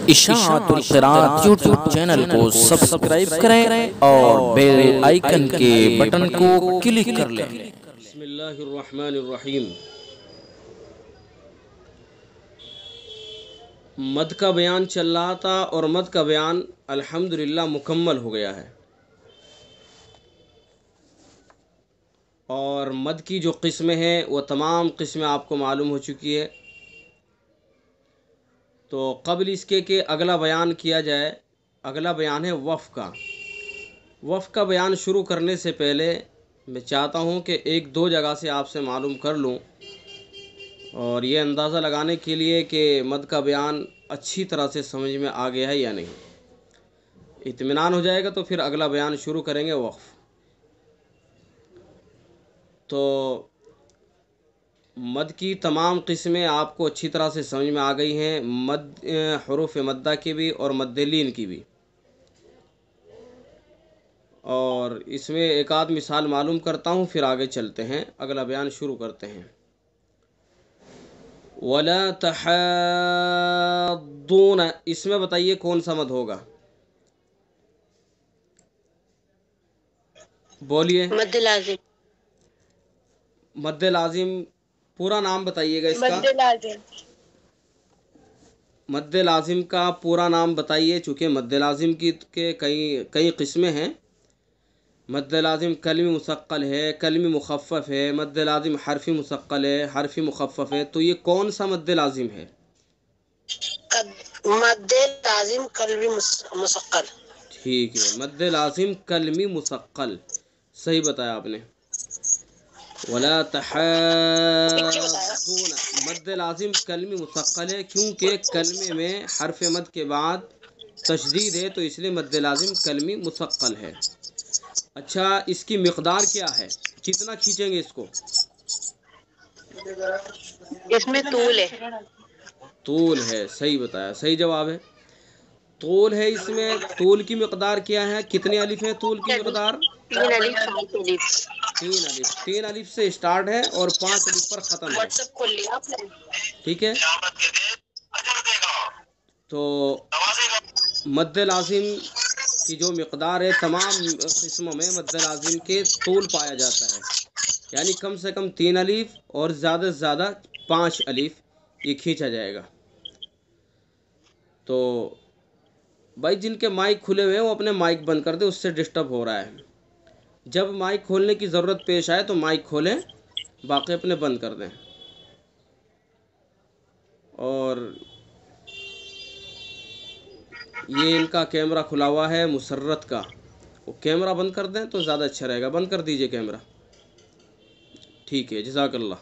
اشاعت القراءت YouTube channel کو subscribe کریں اور بیل آئیکن کے بٹن کو کلک کر لیں۔ بسم اللہ الرحمن الرحیم۔ مد کا بیان چل رہا تھا اور مد کا بیان الحمدللہ مکمل ہو گیا ہے، اور مد کی جو قسمیں ہیں وہ تمام قسمیں آپ کو معلوم ہو چکی ہے۔ تو قبل اس کے کہ اگلا بیان کیا جائے، اگلا بیان ہے وقف کا۔ وقف کا بیان شروع کرنے سے پہلے میں چاہتا ہوں کہ ایک دو جگہ سے آپ سے معلوم کر لوں، اور یہ اندازہ لگانے کے لیے کہ مد کا بیان اچھی طرح سے سمجھ میں آ گیا ہے یا نہیں۔ اطمینان ہو جائے گا تو پھر اگلا بیان شروع کریں گے وقف۔ تو مد کی تمام قسمیں آپ کو اچھی طرح سے سمجھ میں آ گئی ہیں، مد حروف مدہ کی بھی اور مد لین کی بھی۔ اور اس میں ایک آدھ مثال معلوم کرتا ہوں، پھر آگے چلتے ہیں، اگلا بیان شروع کرتے ہیں۔ وَلَا تَحَاضُّونَ، اس میں بتائیے کون سا مد ہوگا؟ بولیے۔ مد لازم۔ مد لازم پورا نام بتائیے گا اس کا۔ مد لازم۔ مد لازم کا پورا نام بتائیے، چونکہ مد لازم کی کے کئی قسمیں ہیں۔ مد لازم کلمی مثقل ہے، کلمی مخفف ہے، مد لازم حرفی مثقل ہے، حرفی مخفف ہے۔ تو یہ کون سا مد لازم ہے؟ مد لازم کلمی مثقل۔ ٹھیک ہے، مد لازم کلمی مثقل، صحیح بتایا آپ نے۔ ولا تحاضون، مد لازم کلمی مثقل ہے کیونکہ کلمے میں حرف مد کے بعد تشدید ہے، تو اس لیے مد لازم کلمی مثقل ہے۔ اچھا، اس کی مقدار کیا ہے؟ کتنا کھینچیں گے اس کو؟ اس میں طول ہے۔ طول ہے، صحیح بتایا، صحیح جواب ہے۔ طول ہے، اس میں طول کی مقدار کیا ہے؟ کتنے الف ہے طول کی مقدار؟ 3 الف 7 الف۔ 3 الف، 3 الف سے اسٹارٹ ہے اور 5 الف پر ختم ہے۔ واٹس ایپ کھول لیا آپ نے؟ ٹھیک ہے، تو مد لازم کی جو مقدار ہے تمام قسموں میں مد لازم کے طول پایا جاتا ہے، یعنی کم سے کم 3 الف اور زیادہ سے زیادہ 5 الف یہ کھینچا جائے گا۔ تو بھائی جن کے مائک کھلے ہوئے ہیں وہ اپنے مائک بند کر دیں، اس سے ڈسٹرب ہو رہا ہے۔ جب مائک کھولنے کی ضرورت پیش آئے تو مائک کھولیں، باقی اپنے بند کر دیں۔ اور یہ ان کا کیمرہ کھلا ہوا ہے مسرت کا، وہ کیمرہ بند کر دیں تو زیادہ اچھا رہے گا، بند کر دیجئے کیمرہ۔ ٹھیک ہے، جزاک اللہ۔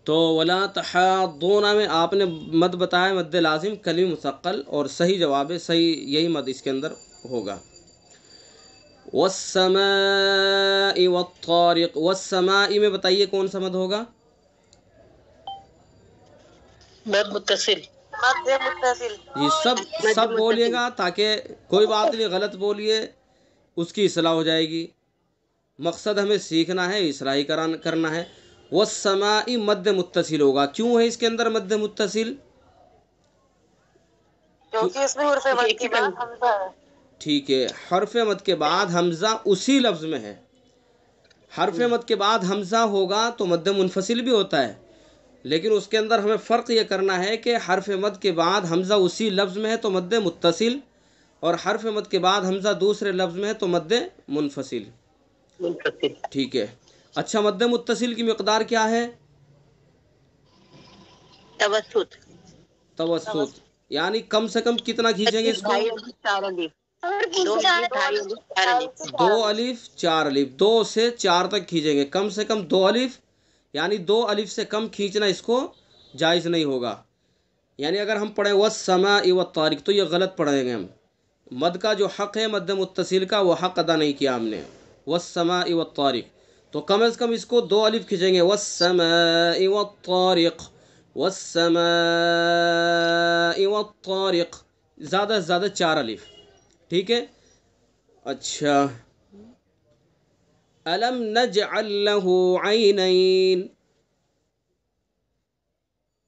تو ولا تحاضون میں آپ نے مد بتایا مد لازم کلمی مثقل، اور صحیح جواب ہے، صحیح یہی مد اس کے اندر ہوگا۔ والسماء والطارق، والسماء میں بتائیے کون سا مد ہوگا؟ مد متصل۔ مد متصل جی، سب بولیے گا تاکہ کوئی بات نہیں، غلط بولیے اس کی اصلاح ہو جائے گی۔ مقصد ہمیں سیکھنا ہے، اصلاحی کرنا ہے۔ والسماء مد متصل ہوگا، کیوں ہے اس کے اندر مد متصل؟ کیونکہ اس میں حرف مد کے بعد حمزہ ہے۔ ٹھیک ہے، حرف مد کے بعد حمزہ اسی لفظ میں ہے۔ حرف مد کے بعد حمزہ ہوگا تو مد منفصل بھی ہوتا ہے، لیکن اس کے اندر ہمیں فرق یہ کرنا ہے کہ حرف مد کے بعد حمزہ اسی لفظ میں ہے تو مد متصل، اور حرف مد کے بعد حمزہ دوسرے لفظ میں ہے تو مد منفصل۔ ٹھیک ہے، اچھا، مد متصل کی مقدار کیا ہے؟ توسط۔ توسط، یعنی کم سے کم کتنا کھینچیں گے اس کو؟ 2 الف 4 الف، 2 سے 4 تک کھینچیں گے، کم سے کم 2 الف، یعنی 2 الف سے کم کھینچنا اس کو جائز نہیں ہوگا۔ یعنی اگر ہم پڑھیں والسماء والطارق تو یہ غلط پڑھیں گے ہم، مد کا جو حق ہے مد متصل کا وہ حق ادا نہیں کیا ہم نے۔ والسماء والطارق، تو کم از کم اس کو 2 الف کھینچیں گے، والسماء والطارق، والسماء والطارق، زیادہ سے زیادہ 4 الف۔ ٹھیک ہے، اچھا، الم نجعل له عینین،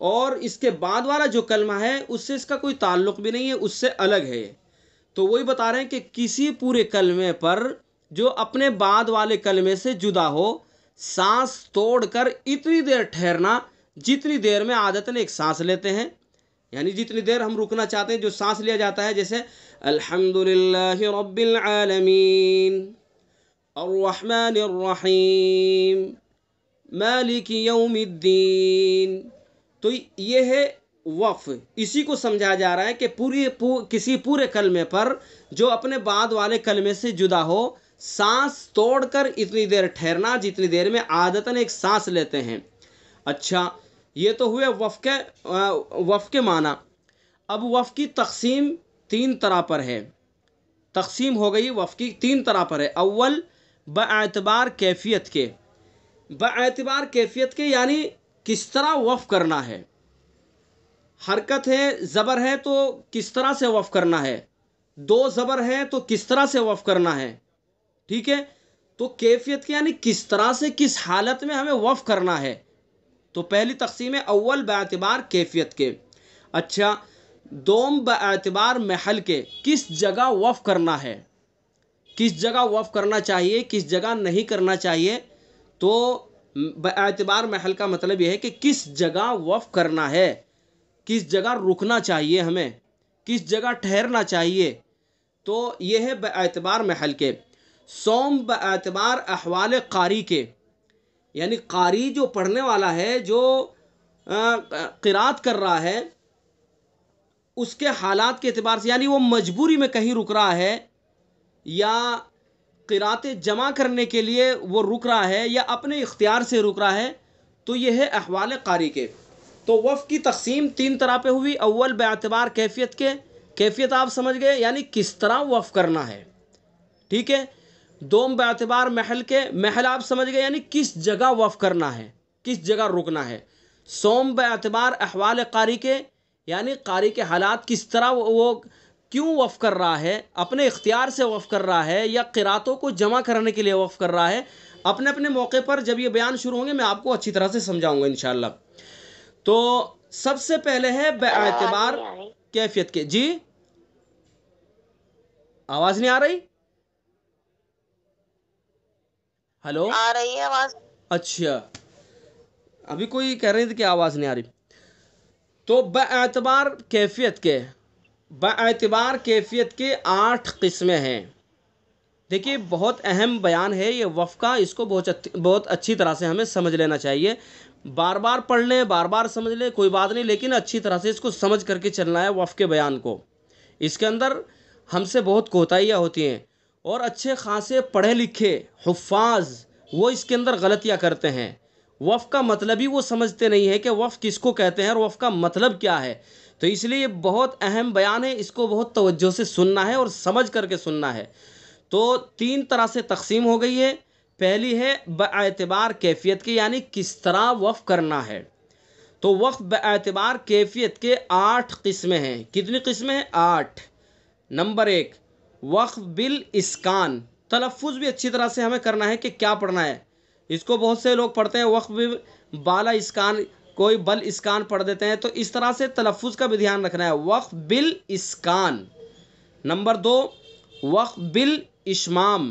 اور اس کے بعد والا جو کلمہ ہے اس سے اس کا کوئی تعلق بھی نہیں ہے، اس سے الگ ہے۔ تو وہی بتا رہے ہیں کہ کسی پورے کلمے پر جو اپنے بعد والے کلمے سے جدا ہو، سانس توڑ کر اتنی دیر ٹھہرنا جتنی دیر میں عادتاً ایک سانس لیتے ہیں، یعنی جتنی دیر ہم رکنا چاہتے ہیں جو سانس لیا جاتا ہے، جیسے الحمدللہ رب العالمین الرحمن الرحیم مالک یوم الدین، تو یہ ہے وقف۔ اسی کو سمجھا جا رہا ہے کہ کسی پورے کلمے پر جو اپنے بعد والے کلمے سے جدا ہو، سانس توڑ کر اتنی دیر ٹھہرنا جتنی دیر میں عادتاً ایک سانس لیتے ہیں۔ اچھا، یہ تو ہوئے وقف کے معنی۔ اب وقف کی تقسیم 3 طرح پر ہے، تقسیم ہو گئی وقف کی 3 طرح پر ہے۔ اول باعتبار کیفیت کے، باعتبار کیفیت کے یعنی کس طرح وقف کرنا ہے، حرکت ہے، زبر ہے تو کس طرح سے وقف کرنا ہے، 2 زبر ہے تو کس طرح سے وقف کرنا ہے، ٹھیک ہے۔ تو کیفیت کے یعنی کس طرح سے کس حالت میں ہمیں وقف کرنا ہے، تو پہلی تقسیم ہے اول باعتبار کیفیت کے۔ اچھا، دوم باعتبار محل کے، کس جگہ وقف کرنا ہے، کس جگہ وقف کرنا چاہیے کس جگہ نہیں کرنا چاہیے۔ تو باعتبار محل کا مطلب یہ ہے کہ کس جگہ وقف کرنا ہے، کس جگہ رکنا چاہیے ہمیں، کس جگہ ٹھہرنا چاہیے، تو یہ ہے باعتبار محل کے۔ سوم باعتبار احوال قاری کے، یعنی قاری جو پڑھنے والا ہے، جو قرات کر رہا ہے، اس کے حالات کے اعتبار سے، یعنی وہ مجبوری میں کہیں رک رہا ہے یا قراتیں جمع کرنے کے لیے وہ رک رہا ہے یا اپنے اختیار سے رک رہا ہے، تو یہ ہے احوال قاری کے۔ تو وقف کی تقسیم 3 طرح پہ ہوئی۔ اول باعتبار کیفیت کے، کیفیت آپ سمجھ گئے یعنی کس طرح وقف کرنا ہے، ٹھیک ہے۔ دوم باعتبار محل کے، محل آپ سمجھ گئے یعنی کس جگہ وقف کرنا ہے، کس جگہ رکنا ہے۔ سوم باعتبار احوال قاری کے، یعنی قاری کے حالات، کس طرح وہ کیوں وقف کر رہا ہے، اپنے اختیار سے وقف کر رہا ہے یا قراتوں کو جمع کرنے کے لیے وقف کر رہا ہے۔ اپنے اپنے موقع پر جب یہ بیان شروع ہوں گے میں آپ کو اچھی طرح سے سمجھاؤں گا انشاءاللہ۔ تو سب سے پہلے ہے باعتبار کیفیت کے۔ جی آواز نہیں آ رہی؟ ہلو، آ رہی ہے آواز؟ اچھا، ابھی کوئی کہہ رہے تھے کہ آواز نہیں آ رہی۔ تو باعتبار کیفیت کے، باعتبار کیفیت کے 8 قسمیں ہیں۔ دیکھیے بہت اہم بیان ہے یہ وقف کا، اس کو بہت اچھی طرح سے ہمیں سمجھ لینا چاہیے۔ بار بار پڑھ لیں، بار بار سمجھ لیں، کوئی بات نہیں، لیکن اچھی طرح سے اس کو سمجھ کر کے چلنا ہے وقف کے بیان کو۔ اس کے اندر ہم سے بہت کوتاہیاں ہوتی ہیں، اور اچھے خاصے پڑھے لکھے حفاظ وہ اس کے اندر غلطیاں کرتے ہیں۔ وقف کا مطلب ہی وہ سمجھتے نہیں ہے کہ وقف کس کو کہتے ہیں اور وقف کا مطلب کیا ہے۔ تو اس لیے یہ بہت اہم بیان ہے، اس کو بہت توجہ سے سننا ہے اور سمجھ کر کے سننا ہے۔ تو 3 طرح سے تقسیم ہو گئی ہے۔ پہلی ہے باعتبار کیفیت کے، یعنی کس طرح وقف کرنا ہے۔ تو وقف باعتبار کیفیت کے 8 قسمیں ہیں۔ کتنی قسمیں ہیں؟ 8۔ نمبر 1 وقف بالاسکان، تلفظ بھی اچھی طرح سے ہمیں کرنا ہے کہ کیا پڑھنا ہے۔ اس کو بہت سے لوگ پڑھتے ہیں وقف بالا اسکان، کوئی بل اسکان پڑھ دیتے ہیں، تو اس طرح سے تلفظ کا بھی دھیان رکھنا ہے۔ وقف بالاسکان۔ نمبر 2 وقف بالاشمام۔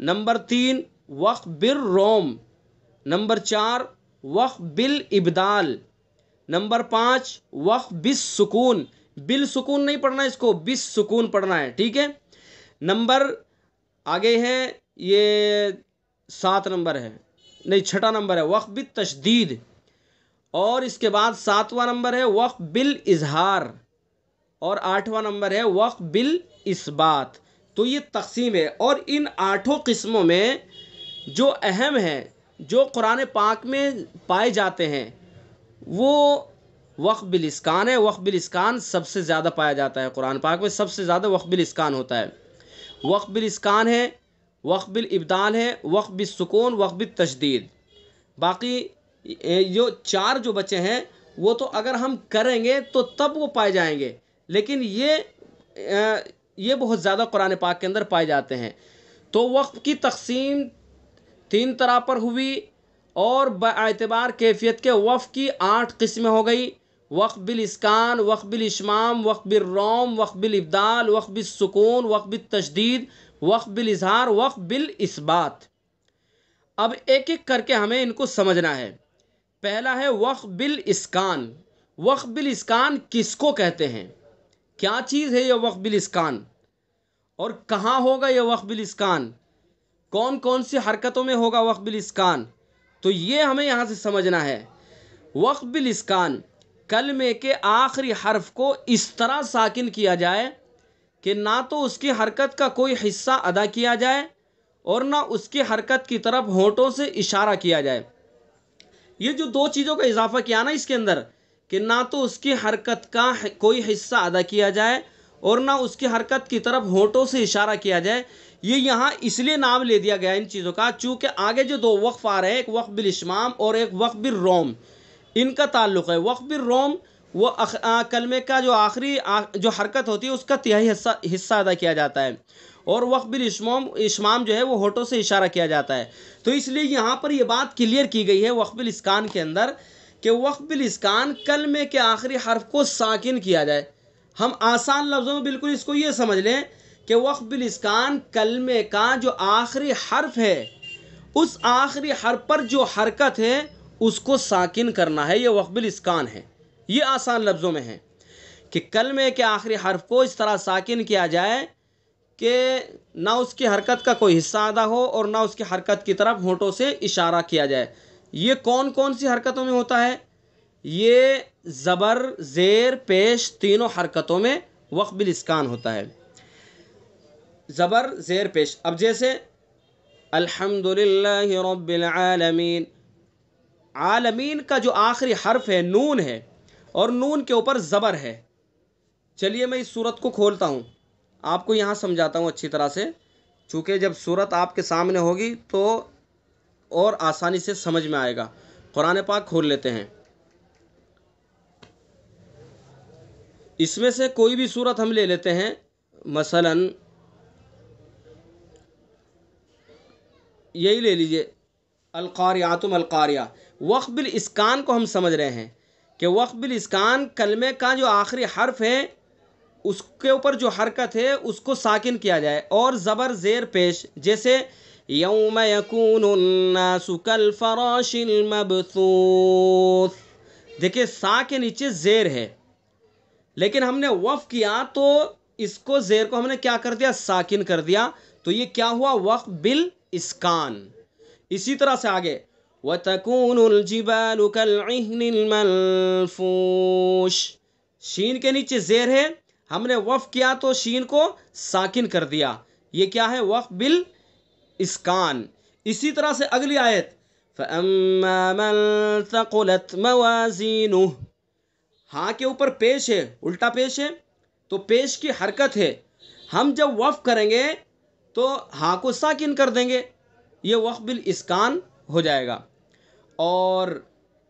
نمبر 3 وقف بالروم۔ نمبر 4 وقف بالابدال۔ نمبر 5 وقف بالسکون، بالسکون نہیں پڑھنا، اس کو بالسکون پڑھنا ہے، ٹھیک ہے۔ نمبر آگے ہے یہ 7 نمبر ہے، نہیں 6 نمبر ہے وقف بالتشدید، اور اس کے بعد 7واں نمبر ہے وقف بالاظہار، اور 8واں نمبر ہے وقف بالاثبات۔ تو یہ تقسیم ہے، اور ان 8 قسموں میں جو اہم ہیں، جو قرآن پاک میں پائے جاتے ہیں، وہ وقف بالاسکان ہے۔ وقف بالاسکان سب سے زیادہ پایا جاتا ہے قرآن پاک میں، سب سے زیادہ وقف بالاسکان ہوتا ہے۔ وقف بالاسکان ہے، وقف بالابدال ہے، وقف بالسکون، وقف بالتشدید۔ باقی جو 4 جو بچے ہیں وہ تو اگر ہم کریں گے تو تب وہ پائے جائیں گے، لیکن یہ بہت زیادہ قرآن پاک کے اندر پائے جاتے ہیں۔ تو وقف کی تقسیم 3 طرح پر ہوئی۔ اور باعتبار کیفیت کے وقف کی 8 قسمیں ہو گئی: وقف بالاسکان، وقف بالاشمام، وقف بالروم، وقف بالابدال، وقف بالسکون، وقف بالتشدید، وقف بالاظہار، وقف بالاثبات۔ اب ایک ایک کر کے ہمیں ان کو سمجھنا ہے۔ پہلا ہے وقف بالاسکان۔ وقف بالاسکان کس کو کہتے ہیں؟ کیا چیز ہے یہ وقف بالاسکان؟ اور کہاں ہوگا یہ وقف بالاسکان؟ کون کون سی حرکتوں میں ہوگا وقف بالاسکان؟ تو یہ ہمیں یہاں سے سمجھنا ہے۔ وقف بالاسکان، کلمے کے آخری حرف کو اس طرح ساکن کیا جائے کہ نہ تو اس کی حرکت کا کوئی حصہ ادا کیا جائے اور نہ اس کی حرکت کی طرف ہونٹوں سے اشارہ کیا جائے۔ یہ جو 2 چیزوں کا اضافہ کیا نا اس کے اندر، کہ نہ تو اس کی حرکت کا کوئی حصہ ادا کیا جائے اور نہ اس کی حرکت کی طرف ہونٹوں سے اشارہ کیا جائے، یہ یہاں اس لیے نام لے دیا گیا ان چیزوں کا چونکہ آگے جو 2 وقف آ رہے ہیں، ایک وقف بالاشمام اور ایک وقف بالروم، ان کا تعلق ہے۔ وقف بالروم وہ کلمے کا جو آخری جو حرکت ہوتی ہے اس کا تہائی حصہ ادا کیا جاتا ہے، اور وقف بالاشمام جو ہے وہ ہونٹوں سے اشارہ کیا جاتا ہے۔ تو اس لیے یہاں پر یہ بات کلیئر کی گئی ہے وقف بالاسکان کے اندر کہ وقف بالاسکان کلمے کے آخری حرف کو ساکن کیا جائے۔ ہم آسان لفظوں میں بالکل اس کو یہ سمجھ لیں کہ وقف بالاسکان کلمے کا جو آخری حرف ہے، اس آخری حرف پر جو حرکت ہے اس کو ساکن کرنا ہے، یہ وقف بالاسکان ہے۔ یہ آسان لفظوں میں ہے کہ کلمے کے آخری حرف کو اس طرح ساکن کیا جائے کہ نہ اس کی حرکت کا کوئی حصہ ادا ہو اور نہ اس کی حرکت کی طرف ہونٹوں سے اشارہ کیا جائے۔ یہ کون کون سی حرکتوں میں ہوتا ہے؟ یہ زبر، زیر، پیش تینوں حرکتوں میں وقف بالاسکان ہوتا ہے۔ زبر، زیر، پیش۔ اب جیسے الحمدللہ رب العالمین، عالمین کا جو آخری حرف ہے نون ہے اور نون کے اوپر زبر ہے۔ چلیے میں اس صورت کو کھولتا ہوں، آپ کو یہاں سمجھاتا ہوں اچھی طرح سے، چونکہ جب صورت آپ کے سامنے ہوگی تو اور آسانی سے سمجھ میں آئے گا۔ قرآن پاک کھول لیتے ہیں، اس میں سے کوئی بھی صورت ہم لے لیتے ہیں، مثلا یہی لے لیجئے القاریات ما القاریہ۔ وقف بالاسکان کو ہم سمجھ رہے ہیں کہ وقف بالاسکان کلمے کا جو آخری حرف ہے اس کے اوپر جو حرکت ہے اس کو ساکن کیا جائے، اور زبر، زیر، پیش۔ جیسے یوم یکون الناس کالفراش المبثوث، دیکھیں سا کے نیچے زیر ہے، لیکن ہم نے وقف کیا تو اس کو زیر کو ہم نے کیا کر دیا؟ ساکن کر دیا۔ تو یہ کیا ہوا؟ وقف بالاسکان۔ اسی طرح سے آگے وَتَكُونُ الْجِبَالُ كَالْعِهْنِ الْمَنْفُوشِ، شین کے نیچے زیر ہے، ہم نے وقف کیا تو شین کو ساکن کر دیا، یہ کیا ہے؟ وقف بالاسکان۔ اسی طرح سے اگلی آیت فَأَمَّا مَنْ ثَقُلَتْ مَوَازِينُهُ، ہاں کے اوپر پیش ہے، الٹا پیش ہے، تو پیش کی حرکت ہے، ہم جب وقف کریں گے تو ہاں کو ساکن کر دیں گے، یہ وقف بالاسکان ہو جائے گا۔ اور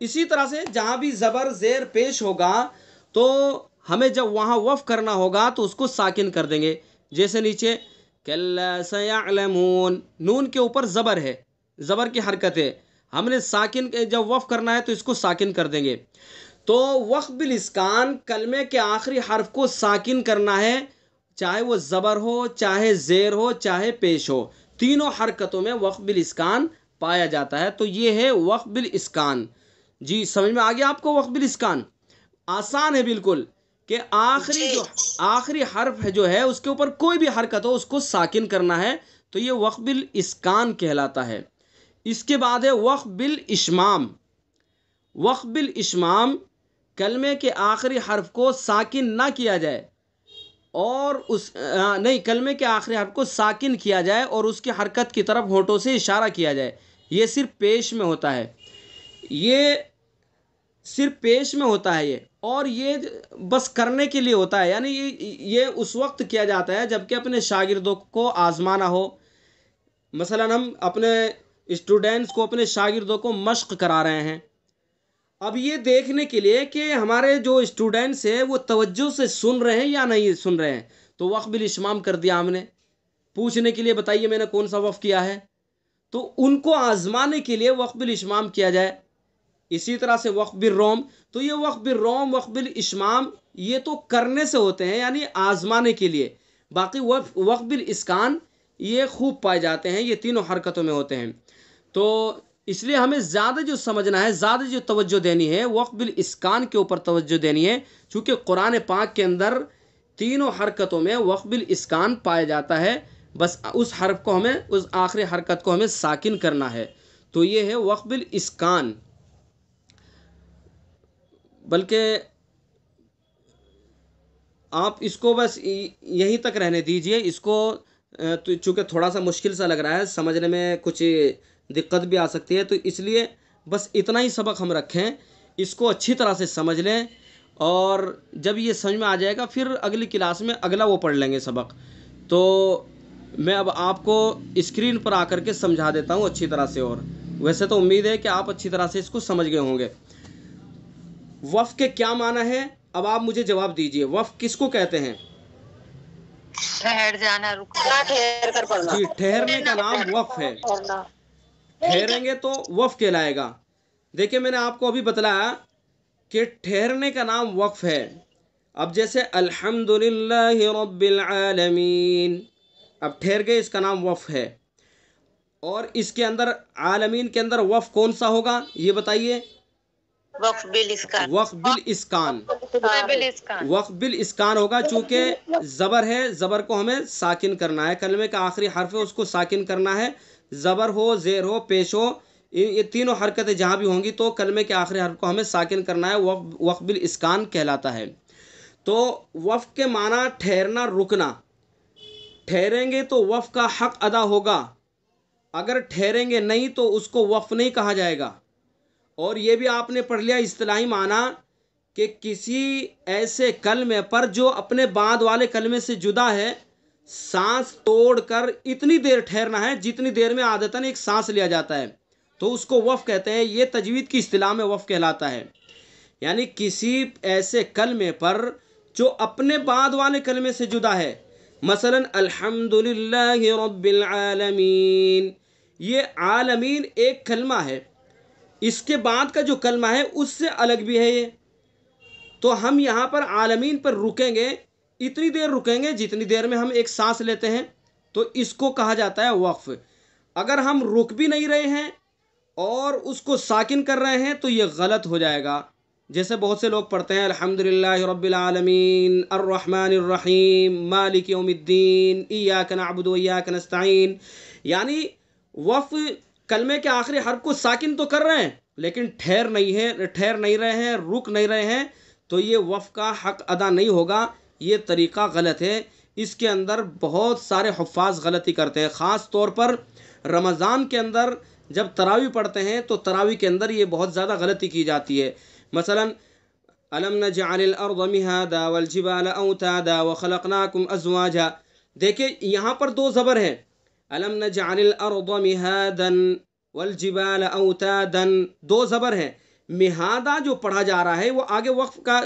اسی طرح سے جہاں بھی زبر، زیر، پیش ہوگا تو ہمیں جب وہاں وقف کرنا ہوگا تو اس کو ساکن کر دیں گے۔ جیسے نیچے کَلَّا سَيَعْلَمُونَ، نون کے اوپر زبر ہے، زبر کی حرکت ہے، ہم نے ساکن جب وقف کرنا ہے تو اس کو ساکن کر دیں گے۔ تو وقف بالاسکان کلمے کے آخری حرف کو ساکن کرنا ہے، چاہے وہ زبر ہو، چاہے زیر ہو، چاہے پیش ہو، تینوں حرکتوں میں وقف بالاسکان پایا جاتا ہے۔ تو یہ ہے وقف بالاسکان۔ جی سمجھ میں آ گیا آپ کو وقف بالاسکان؟ آسان ہے بالکل کہ آخری حرف ہے جو ہے اس کے اوپر کوئی بھی حرکت ہو اس کو ساکن کرنا ہے، تو یہ وقف بالاسکان کہلاتا ہے۔ اس کے بعد ہے وقف بالاشمام۔ وقف بالاشمام کلمے کے آخری حرف کو ساکن نہ کیا جائے اور کلمے کے آخری حرف کو ساکن کیا جائے اور اس کی حرکت کی طرف ہونٹوں سے اشارہ کیا جائے، یہ صرف پیش میں ہوتا ہے، یہ صرف پیش میں ہوتا ہے، اور یہ بس کرنے کے لیے ہوتا ہے، یعنی یہ اس وقت کیا جاتا ہے جب کہ اپنے شاگردوں کو آزمانا ہو۔ مثلا ہم اپنے اسٹوڈنٹس کو، اپنے شاگردوں کو مشق کرا رہے ہیں، اب یہ دیکھنے کے لیے کہ ہمارے جو اسٹوڈنٹس ہیں وہ توجہ سے سن رہے ہیں یا نہیں سن رہے ہیں، تو وقف بالاشمام کر دیا ہم نے، پوچھنے کے لیے بتائیے میں نے کون سا وقف کیا ہے؟ تو ان کو آزمانے کے لیے وقف بالاشمام کیا جائے. اسی طرح سے وقف بالروم، تو یہ وقف بالروم وقف بالاشمام یہ تو کرنے سے ہوتے ہیں، یعنی آزمانے کے لیے. باقی وقف بالاسکان یہ خوب پائے جاتے ہیں، یہ تینوں حرکتوں میں ہوتے ہیں. تو اس لیے ہمیں زیادہ جو سمجھنا ہے، زیادہ جو توجہ دینی ہے وقف بالاسکان کے اوپر توجہ دینی ہے، چونکہ قرآن پاک کے اندر تینوں حرکتوں میں وقف بالاسکان پایا جاتا ہے. بس اس حرف کو ہمیں، اس آخری حرکت کو ہمیں ساکن کرنا ہے. تو یہ ہے وقف بالاسکان. بلکہ آپ اس کو بس یہیں تک رہنے دیجئے. اس کو چونکہ تھوڑا سا مشکل سا لگ رہا ہے، سمجھنے میں کچھ دقت بھی آ سکتی ہے، تو اس لیے بس اتنا ہی سبق ہم رکھیں، اس کو اچھی طرح سے سمجھ لیں، اور جب یہ سمجھ میں آ جائے گا پھر اگلی کلاس میں اگلا وہ پڑھ لیں گے سبق. تو میں اب آپ کو اسکرین پر آ کر کے سمجھا دیتا ہوں اچھی طرح سے، اور ویسے تو امید ہے کہ آپ اچھی طرح سے اس کو سمجھ گئے ہوں گے. وقف کے کیا معنی ہے؟ اب آپ مجھے جواب دیجئے. وقف کس کو کہتے ہیں؟ ٹھہر جانا، رکنا، ٹھہر کر پڑھنا. جی، ٹھہرنے کا نام وقف ہے. ٹھہریں گے تو وقف کہلائے گا. دیکھیں میں نے آپ کو ابھی بتلایا کہ ٹھہرنے کا نام وقف ہے. اب جیسے الحمدللہ رب العالمین، اب ٹھہر گئے، اس کا نام وقف ہے. اور اس کے اندر عالمین کے اندر وقف کون سا ہوگا یہ بتائیے؟ وقف بالاسکان. وقف بالاسکان. وقف بالاسکان ہوگا، چونکہ زبر ہے، زبر کو ہمیں ساکن کرنا ہے. کلمے کا آخری حرف ہے، اس کو ساکن کرنا ہے. زبر ہو، زیر ہو، پیش ہو، یہ تینوں حرکتیں جہاں بھی ہوں گی تو کلمے کے آخری حرف کو ہمیں ساکن کرنا ہے. وقف بالاسکان کہلاتا ہے. تو وقف کے معنی ٹھہرنا، رکنا. ٹھہریں گے تو وقف کا حق ادا ہوگا، اگر ٹھہریں گے نہیں تو اس کو وقف نہیں کہا جائے گا. اور یہ بھی آپ نے پڑھ لیا اصطلاحی معنی کہ کسی ایسے کلمے پر جو اپنے بعد والے کلمے سے جدا ہے، سانس توڑ کر اتنی دیر ٹھہرنا ہے جتنی دیر میں عادتاً ایک سانس لیا جاتا ہے، تو اس کو وقف کہتے ہیں. یہ تجوید کی اصطلاح میں وقف کہلاتا ہے. یعنی کسی ایسے کلمے پر جو اپنے بعد والے کلمے سے جدا ہے. مثلا الحمدللہ رب العالمین، یہ عالمین ایک کلمہ ہے، اس کے بعد کا جو کلمہ ہے اس سے الگ بھی ہے یہ. تو ہم یہاں پر عالمین پر رکیں گے، اتنی دیر رکیں گے جتنی دیر میں ہم ایک سانس لیتے ہیں، تو اس کو کہا جاتا ہے وقف. اگر ہم رک بھی نہیں رہے ہیں اور اس کو ساکن کر رہے ہیں تو یہ غلط ہو جائے گا. جیسے بہت سے لوگ پڑھتے ہیں الحمدللہ رب العالمین الرحمن الرحیم مالک یوم الدین ایاک نعبد و ایاک نستعین. یعنی وقف کلمے کے آخری حرف کو ساکن تو کر رہے ہیں لیکن ٹھہر نہیں رہے ہیں، رک نہیں رہے ہیں، تو یہ وقف کا حق ادا نہیں ہوگا. یہ طریقہ غلط ہے. اس کے اندر بہت سارے حفاظ غلطی کرتے ہیں، خاص طور پر رمضان کے اندر جب تراویح پڑھتے ہیں تو تراویح کے اندر یہ بہت زیادہ غلطی کی جاتی ہے. مثلا الم نجعل الارض مہادا والجبال اوتادا وخلقناکم ازواجا. دیکھیں یہاں پر دو زبر ہیں، الم نجعل الارض مہادا والجبال اوتادا، دو زبر ہیں. مہادا جو پڑھا جا رہا ہے وہ آگے وقف کا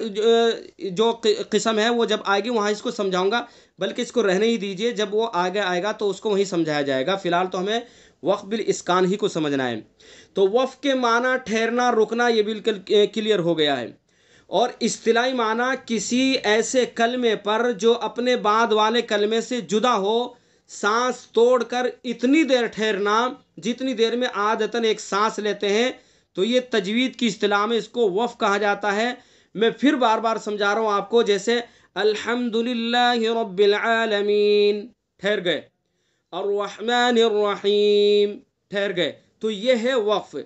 جو قسم ہے وہ جب آئے گی وہاں اس کو سمجھاؤں گا، بلکہ اس کو رہنے ہی دیجئے، جب وہ آگے آئے گا تو اس کو وہیں سمجھایا جائے گا. فی الحال تو ہمیں وقف بالاسکان ہی کو سمجھنا ہے. تو وقف کے معنی ٹھہرنا، رکنا، یہ بالکل کلیئر ہو گیا ہے. اور اصطلاحی معنی کسی ایسے کلمے پر جو اپنے بعد والے کلمے سے جدا ہو، سانس توڑ کر اتنی دیر ٹھہرنا جتنی دیر میں عادتاً ایک سانس لیتے ہیں، تو یہ تجوید کی اصطلاح میں اس کو وقف کہا جاتا ہے. میں پھر بار بار سمجھا رہا ہوں آپ کو، جیسے الحمدللہ رب العالمین، ٹھہر گئے، الرحمن الرحیم، ٹھہر گئے، تو یہ ہے وقف.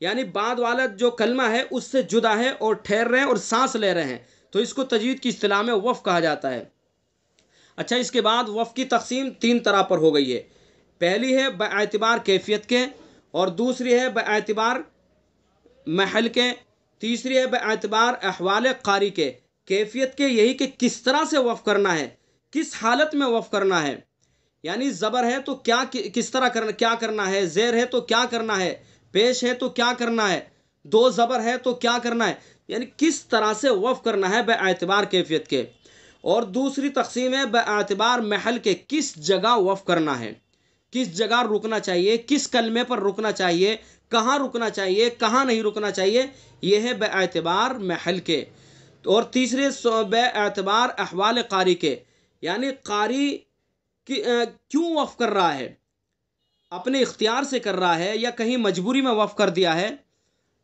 یعنی بعد والا جو کلمہ ہے اس سے جدا ہے اور ٹھہر رہے ہیں اور سانس لے رہے ہیں، تو اس کو تجوید کی اصطلاح میں وقف کہا جاتا ہے. اچھا، اس کے بعد وقف کی تقسیم تین طرح پر ہو گئی ہے. پہلی ہے باعتبار کیفیت کے، اور دوسری ہے باعتبار محل کے، تیسری ہے باعتبار احوال قاری کے. کیفیت کے یہی کہ کس طرح سے وقف کرنا ہے، کس حالت میں وقف کرنا ہے. یعنی زبر ہے تو کس طرح کیا کرنا ہے، زیر ہے تو کیا کرنا ہے، پیش ہے تو کیا کرنا ہے، دو زبر ہے تو کیا کرنا ہے. یعنی کس طرح سے وقف کرنا ہے باعتبار کیفیت کے. اور دوسری تقسیم ہے باعتبار محل کے، کس جگہ وقف کرنا ہے. کس جگہ رکنا چاہیے، کس کلمے پر رکنا چاہیے، کہاں رکنا چاہیے، کہاں نہیں رکنا چاہیے، یہ ہے باعتبار محل کے. اور تیسرے باعتبار احوال قاری کے، یعنی قاری کیوں وقف کر رہا ہے، اپنے اختیار سے کر رہا ہے یا کہیں مجبوری میں وقف کر دیا ہے،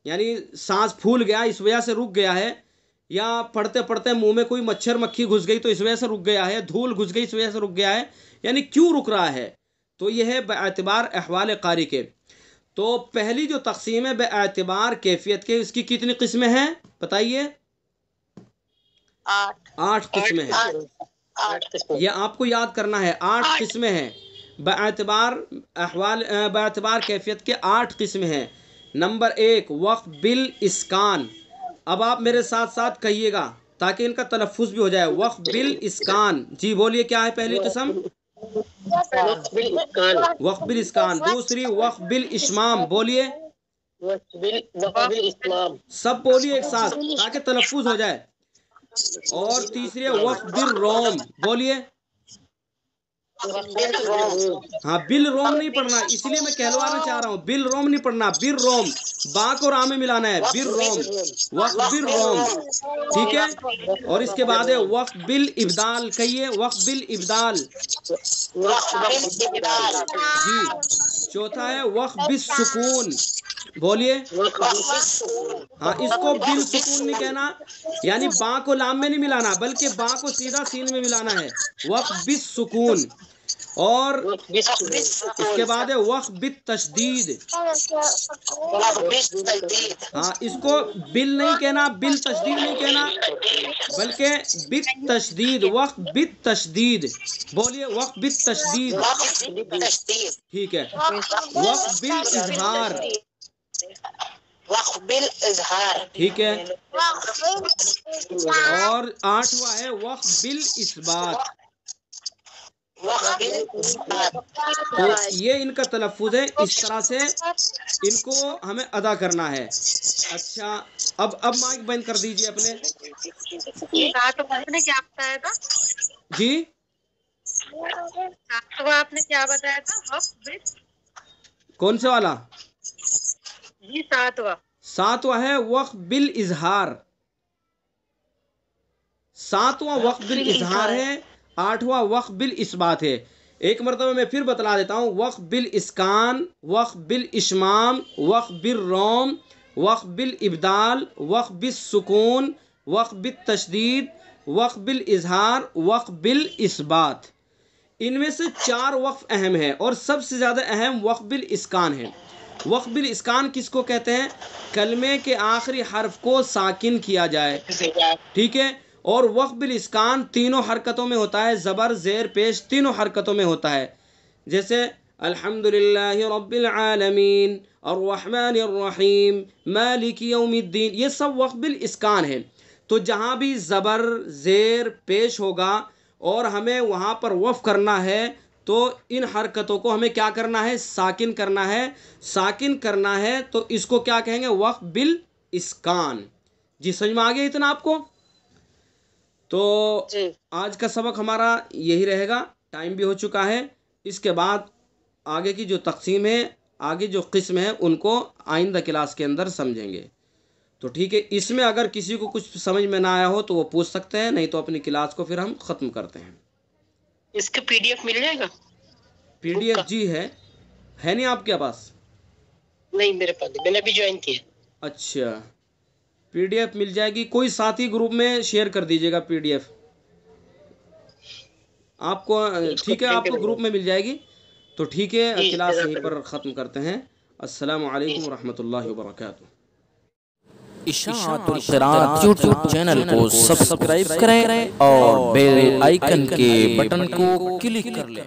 یعنی سانس پھول گیا اس وجہ سے رک گیا ہے، یا پڑھتے پڑھتے منہ میں کوئی مچھر مکھی گھس گئی تو اس وجہ سے رک گیا ہے، دھول گھس گئی اس وجہ سے رک گیا ہے، یعنی کیوں رک رہا ہے. تو یہ ہے باعتبار احوال قاری کے. تو پہلی جو تقسیم ہے باعتبار کیفیت کے، اس کی کتنی قسمیں ہیں بتائیے؟ 8 قسمیں ہیں. یہ آپ کو یاد کرنا ہے، 8 قسمیں ہیں. باعتبار کیفیت کے 8 قسمیں ہیں. نمبر 1 وقف بالاسکان. اب آپ میرے ساتھ ساتھ کہیے گا تاکہ ان کا تلفظ بھی ہو جائے. وقف بالاسکان. جی بولیے کیا ہے پہلی قسم؟ وقف بالاسکان. دوسری وقف بالاشمام. بولیے سب بولیے ایک ساتھ تاکہ تلفظ ہو جائے. اور تیسری وقف بالروم. بولیے. ہاں بل روم نہیں پڑھنا، اس لیے میں کہلوانا چاہ رہا ہوں. بل روم نہیں پڑھنا، بر روم. با کو را میں ملانا ہے. بر روم، وقف بر روم. ٹھیک ہے. اور اس کے بعد ہے وقف بالابدال. کہیے وقف بالابدال. جی. چوتھا ہے وقف بالسکون. بولیے. ہاں اس کو بالسکون نہیں کہنا، یعنی با کو لام میں نہیں ملانا بلکہ با کو سیدھا سین میں ملانا ہے. وقف بالسکون. اور اس کے بعد ہے وقف بالتشدید. ہاں اس کو بل نہیں کہنا، بل تشدید نہیں کہنا بلکہ بالتشدید. وقف بالتشدید. بولیے وقف بالتشدید. ٹھیک ہے. وقف بالاظہار. ٹھیک ہے. اور 8واں ہے وقف بالاثبات. تو یہ ان کا تلفظ ہے، اس طرح سے ان کو ہمیں ادا کرنا ہے. اچھا اب مائک بند کر دیجئے اپنے. کیا بتایا تھا جی آپ نے کیا بتایا تھا؟ کون سے والا؟ جی 7واں ہے وقف بالاظہار. 7واں وقف بالاظہار ہے. 8واں وقف بالاثبات ہے. ایک مرتبہ میں پھر بتلا دیتا ہوں. وقف بالاسکان، وقف بالاشمام، وقف بالروم، وقف بالابدال، وقف بالسکون، وقف بالتشدید، وقف بالاظہار، وقف بالاثبات. ان میں سے 4 وقف اہم ہیں اور سب سے زیادہ اہم وقف بالاسکان ہے. وقف بالاسکان کس کو کہتے ہیں؟ کلمے کے آخری حرف کو ساکن کیا جائے. ٹھیک ہے. اور وقف بالاسکان تینوں حرکتوں میں ہوتا ہے، زبر زیر پیش تینوں حرکتوں میں ہوتا ہے. جیسے الحمدللہ رب العالمین، الرحمن الرحیم، مالک یوم الدین، یہ سب وقف بالاسکان ہے. تو جہاں بھی زبر زیر پیش ہوگا اور ہمیں وہاں پر وقف کرنا ہے تو ان حرکتوں کو ہمیں کیا کرنا ہے؟ ساکن کرنا ہے. ساکن کرنا ہے تو اس کو کیا کہیں گے؟ وقف بالاسکان. جی سمجھ میں آ گیا اتنا آپ کو؟ تو آج کا سبق ہمارا یہی رہے گا، ٹائم بھی ہو چکا ہے. اس کے بعد آگے کی جو تقسیم ہے، آگے جو قسم ہے، ان کو آئندہ کلاس کے اندر سمجھیں گے. تو ٹھیک ہے. اس میں اگر کسی کو کچھ سمجھ میں نہ آیا ہو تو وہ پوچھ سکتے ہیں، نہیں تو اپنی کلاس کو پھر ہم ختم کرتے ہیں. اس کا PDF مل جائے گا؟ PDF جی ہے نہیں آپ کے پاس؟ نہیں میرے پاس، میں نے ابھی جوائن کیا. اچھا PDF مل جائے گی. کوئی ساتھی گروپ میں شیئر کر دیجیے گا PDF آپ کو. ٹھیک ہے آپ کو گروپ میں مل جائے گی. تو ٹھیک ہے کلاس یہیں پر ختم کرتے ہیں. السلام علیکم ورحمۃ اللہ وبرکاتہ. اشاعت القراءت یوٹیوب چینل کو سبسکرائب کریں اور بیل آئیکن کے بٹن کو کلک کر لیں.